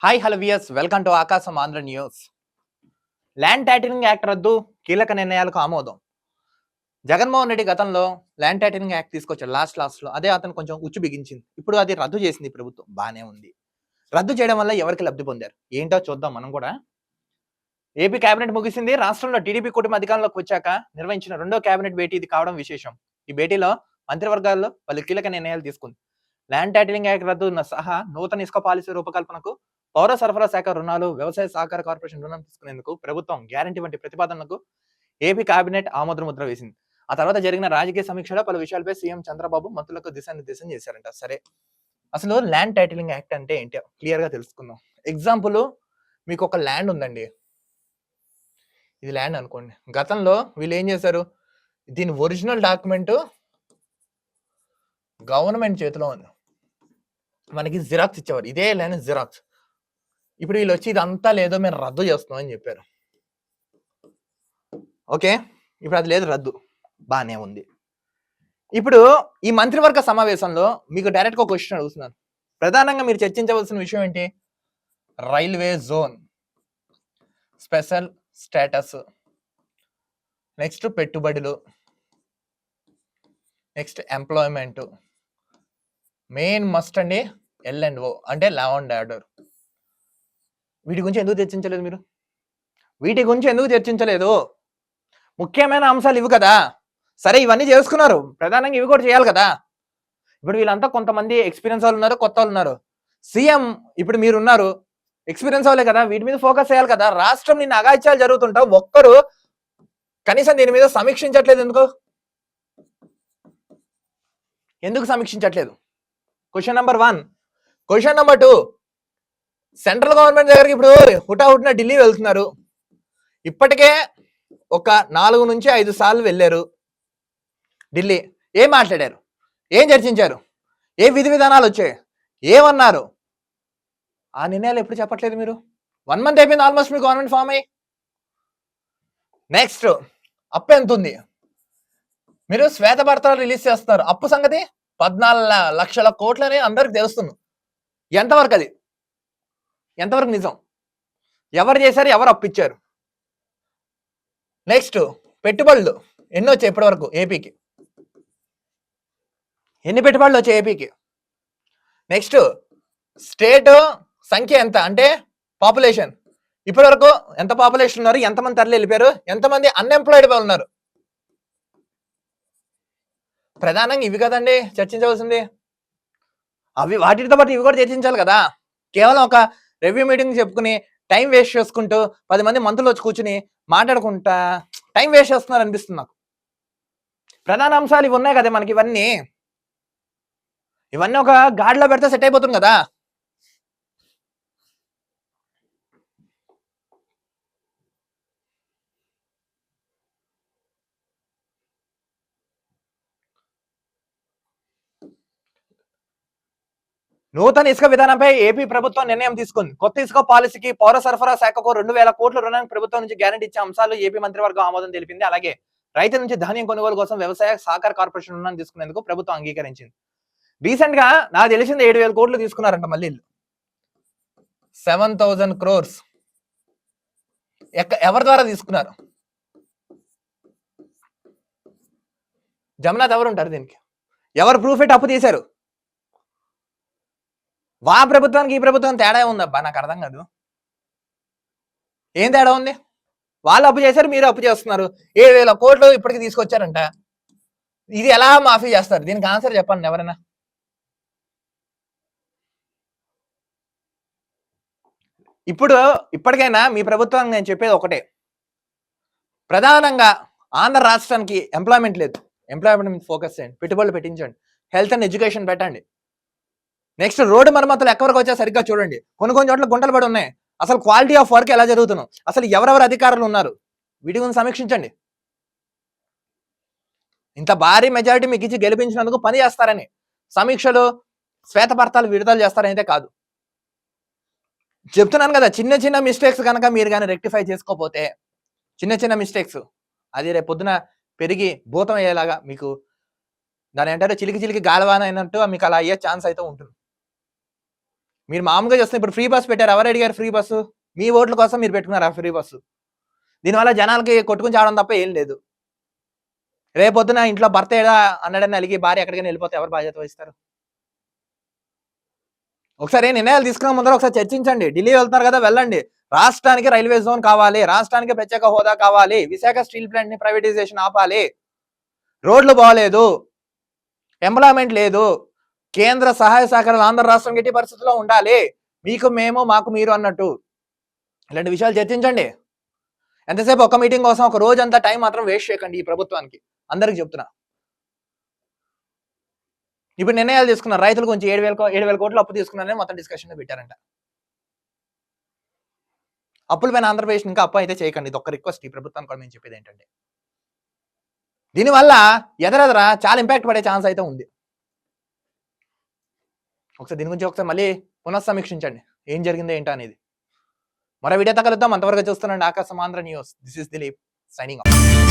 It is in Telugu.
Hi hello viewers welcome to Akasam Andhra news. Land titling act రద్దు, కీలక నిర్ణయాలకు ఆమోదం. జగన్మోహన్ రెడ్డి గతంలో ల్యాండ్ టైటిలింగ్ యాక్ట్ తీసుకొచ్చాడు లాస్ట్ లో. అదే అతను కొంచెం ఉచ్చు బిగించింది. ఇప్పుడు అది రద్దు చేసింది ప్రభుత్వం. బానే ఉంది. రద్దు చేయడం వల్ల ఎవరికి లబ్ధి పొందారు ఏంటో చూద్దాం మనం కూడా. ఏపీ కేబినెట్ ముగిసింది. రాష్ట్రంలో టీడీపీ కూటమి అధికారంలోకి వచ్చాక నిర్వహించిన రెండో కేబినెట్ భేటీ ఇది కావడం విశేషం. ఈ భేటీలో మంత్రివర్గాల్లో పలు కీలక నిర్ణయాలు తీసుకుంది. ల్యాండ్ టైటిలింగ్ యాక్ట్ రద్దు సహా నూతన ఇసుక పాలసీ రూపకల్పనకు, పౌర సరఫరా శాఖ రుణాలు, వ్యవసాయ సహకార కార్పొరేషన్ రుణం తీసుకునేందుకు ప్రభుత్వం గ్యారంటీ వంటి ప్రతిపాదనలకు ఏపీ కేబినెట్ ఆమోద ముద్ర వేసింది. ఆ తర్వాత జరిగిన రాజకీయ సమీక్షలో పలు విషయాలపై సీఎం చంద్రబాబు మంత్రులకు దిశానిర్దేశం చేశారంట. సరే, అసలు ల్యాండ్ టైటిలింగ్ యాక్ట్ అంటే ఏంటి క్లియర్ గా తెలుసుకుందాం. ఎగ్జాంపుల్, మీకు ఒక ల్యాండ్ ఉందండి. ఇది ల్యాండ్ అనుకోండి. గతంలో వీళ్ళు ఏం చేశారు, దీని ఒరిజినల్ డాక్యుమెంట్ గవర్నమెంట్ చేతిలో ఉంది, మనకి జిరాక్స్ ఇచ్చేవారు. ఇదే ల్యాండ్ జిరాక్స్. ఇప్పుడు వీళ్ళు వచ్చి ఇదంతా లేదో మేము రద్దు చేస్తున్నాం అని చెప్పారు. ఓకే, ఇప్పుడు అది లేదు, రద్దు. బాగానే ఉంది. ఇప్పుడు ఈ మంత్రివర్గ సమావేశంలో మీకు డైరెక్ట్గా ఒక క్వశ్చన్ అడుగుతున్నాను. ప్రధానంగా మీరు చర్చించవలసిన విషయం ఏంటి? Railway zone, special status, next పెట్టుబడులు, నెక్స్ట్ ఎంప్లాయ్మెంట్, మెయిన్ మస్ట్ అండి L&O అంటే లా అండ్ ఆర్డర్. వీటి గురించి ఎందుకు చర్చించలేదు మీరు? వీటి గురించి ఎందుకు చర్చించలేదు? ముఖ్యమైన అంశాలు ఇవి కదా. సరే, ఇవన్నీ చేసుకున్నారు, ప్రధానంగా ఇవి కూడా చేయాలి కదా. ఇప్పుడు వీళ్ళంతా కొంతమంది ఎక్స్పీరియన్స్ వాళ్ళు ఉన్నారు, కొత్త వాళ్ళు ఉన్నారు. సీఎం ఇప్పుడు మీరున్నారు, ఎక్స్పీరియన్స్ వాళ్ళే కదా, వీటి మీద ఫోకస్ చేయాలి కదా. రాష్ట్రం నిన్న అగాయిత్యాలు జరుగుతుంటావు, ఒక్కరు కనీసం దీని మీద సమీక్షించట్లేదు. ఎందుకు సమీక్షించట్లేదు? Question number 1. Question number 2, central government దగ్గరికి ఇప్పుడు హుటాహుటిన ఢిల్లీ వెళ్తున్నారు. ఇప్పటికే ఒక 4 నుంచి 5 సార్లు వెళ్ళారు ఢిల్లీ. ఏం మాట్లాడారు? ఏం చర్చించారు? ఏ విధి విధానాలు వచ్చాయి? ఏమన్నారు? ఆ నిర్ణయాలు ఎప్పుడు చెప్పట్లేదు మీరు. 1 మంత్ అయిపోయింది ఆల్మోస్ట్ మీ గవర్నమెంట్ ఫామ్ అయ్యి. నెక్స్ట్, అప్పు ఎంత ఉంది? మీరు శ్వేతపత్రాలు రిలీజ్ చేస్తున్నారు. అప్పు సంగతి 14 లక్షల కోట్లని అందరికి తెలుస్తుంది. ఎంతవరకు అది? ఎంతవరకు నిజం? ఎవరు చేశారు? ఎవరు అప్పిచ్చారు? నెక్స్ట్, పెట్టుబడులు ఎన్ని వచ్చాయి ఇప్పటి వరకు ఏపీకి? ఎన్ని పెట్టుబడులు వచ్చాయి ఏపీకి? నెక్స్ట్, స్టేట్ సంఖ్య ఎంత అంటే పాపులేషన్, ఇప్పటి వరకు ఎంత పాపులేషన్ ఉన్నారు, ఎంతమంది తరలి వెళ్ళిపోయారు, ఎంతమంది అన్ఎంప్లాయిడ్ ఉన్నారు? ప్రధానంగా ఇవి కదండి చర్చించవలసింది. అవి వాటితో పాటు ఇవి కూడా చర్చించాలి కదా. కేవలం ఒక రివ్యూ మీటింగ్ చెప్పుకుని టైం వేస్ట్ చేసుకుంటూ 10 మంది మంత్రులు వచ్చి కూర్చుని మాట్లాడుకుంటా టైం వేస్ట్ చేస్తున్నారు అనిపిస్తుంది నాకు. ప్రధాన అంశాలు ఇవి ఉన్నాయి కదా మనకి. ఇవన్నీ ఒక గాడిలో పెడితే సెట్ అయిపోతుంది కదా. నూతన ఇసుక విధానంపై ఏపీ ప్రభుత్వం నిర్ణయం తీసుకుంది. కొత్త ఇసుక పాలసీకి పౌర సరఫరా శాఖకు 2000 కోట్ల రుణానికి ప్రభుత్వం నుంచి గ్యారెంటీ ఇచ్చే అంశాలు ఏపీ మంత్రివర్గం ఆమోదం తెలిపింది. అలాగే రైతు నుంచి ధాన్యం కొనుగోలు కోసం వ్యవసాయ సహకార కార్పొరేషన్ రుణాన్ని తీసుకునేందుకు ప్రభుత్వం అంగీకరించింది. రీసెంట్ గా నాకు తెలిసింది 7,000 కోట్లు తీసుకున్నారంట. మళ్ళీ 7,000 crores ఎవరి ద్వారా తీసుకున్నారు? జమనాథ్ ఎవరు ఉంటారు దీనికి? ఎవరు ప్రూఫ్ ఎట్ అప్పు తీశారు? వా ప్రభుత్వానికి ఈ ప్రభుత్వం తేడా ఉందబ్బా, నాకు అర్థం కాదు. ఏం తేడా ఉంది? వాళ్ళు అప్పు చేశారు, మీరు అప్పు చేస్తున్నారు. 7,000 కోట్లు ఇప్పటికి తీసుకొచ్చారంట. ఇది ఎలా మాఫీ చేస్తారు? దీనికి ఆన్సర్ చెప్పండి ఎవరైనా. ఇప్పటికైనా మీ ప్రభుత్వం నేను చెప్పేది ఒకటే, ప్రధానంగా ఆంధ్ర రాష్ట్రానికి ఎంప్లాయ్మెంట్ లేదు. ఎంప్లాయ్మెంట్ మీద ఫోకస్ చేయండి, పెట్టుబడులు పెట్టించండి, హెల్త్ అండ్ ఎడ్యుకేషన్ పెట్టండి. నెక్స్ట్, రోడ్డు మరమ్మతులు ఎక్కడికి వచ్చా సరిగ్గా చూడండి. కొన్ని చోట్ల గుంటలు పడి ఉన్నాయి. అసలు క్వాలిటీ ఆఫ్ వర్క్ ఎలా జరుగుతున్నాం, అసలు ఎవరెవరు అధికారులు ఉన్నారు, వీటి గురించి సమీక్షించండి. ఇంత భారీ మెజారిటీ మీకు ఇచ్చి గెలిపించినందుకు పని చేస్తారని, సమీక్షలు శ్వేతపత్రాలు విడుదల చేస్తారని కాదు. చెప్తున్నాను కదా, చిన్న చిన్న మిస్టేక్స్ కనుక మీరు కానీ రెక్టిఫై చేసుకోకపోతే, చిన్న మిస్టేక్స్ అది రేపు పొద్దున పెరిగి భూతం అయ్యేలాగా మీకు దాని అంటారు చిలికి గాలవాన అయినట్టు మీకు అలా అయ్యే ఛాన్స్ అయితే ఉంటుంది. మీరు మామూలుగా చూస్తే ఇప్పుడు ఫ్రీ బస్ పెట్టారు. ఎవరు అడిగారు ఫ్రీ బస్సు? మీ ఓట్ల కోసం మీరు పెట్టుకున్నారు ఆ ఫ్రీ బస్సు. దీనివల్ల జనాలకి కొట్టుకుని చావడం తప్ప ఏం లేదు. రేపొద్దున ఇంట్లో భర్త ఏడా అన్నాడని అలిగి భార్య ఎక్కడికైనా వెళ్ళిపోతే ఎవరు బాధ్యత వహిస్తారు? ఒకసారి నిర్ణయాలు తీసుకున్న ముందర ఒకసారి చర్చించండి. ఢిల్లీ వెళ్తున్నారు కదా, వెళ్ళండి. రాష్ట్రానికి రైల్వే జోన్ కావాలి, రాష్ట్రానికి ప్రత్యేక హోదా కావాలి, విశాఖ స్టీల్ ప్లాంట్ ని ప్రైవేటైజేషన్ ఆపాలి, రోడ్లు బాగలేదు, ఎంప్లాయ్మెంట్ లేదు, కేంద్ర సహాయ సహకారాలు ఆంధ్ర రాష్ట్రం ఎట్టి పరిస్థితుల్లో ఉండాలి, మీకు మేము మాకు మీరు అన్నట్టు ఇలాంటి విషయాలు చర్చించండి. ఎంతసేపు ఒక మీటింగ్ కోసం ఒక రోజంతా టైం మాత్రం వేస్ట్ చేయకండి ఈ ప్రభుత్వానికి. అందరికి చెప్తున్నా. ఇప్పుడు నిర్ణయాలు తీసుకున్నారు. రైతుల గురించి 7,000 కోట్లు అప్పు తీసుకున్నారని మొత్తం డిస్కషన్ పెట్టారంట. అప్పుల పైన ఆంధ్రప్రదేశ్ ఇంకా అప్పు అయితే చేయకండి. ఇది ఒక రిక్వెస్ట్ ఈ ప్రభుత్వానికి కూడా మేము చెప్పేది ఏంటంటే, దీనివల్ల ఎదరెదర చాలా ఇంపాక్ట్ పడే ఛాన్స్ అయితే ఉంది. ఒకసారి దీని గురించి ఒకసారి మళ్ళీ పునఃసమీక్షించండి ఏం జరిగిందో ఏంటో అనేది. మరో వీడియో కలుద్దాం. అంతవరకు చూస్తున్నాండి ఆకాశం Andhra news. This is Dilip signing off.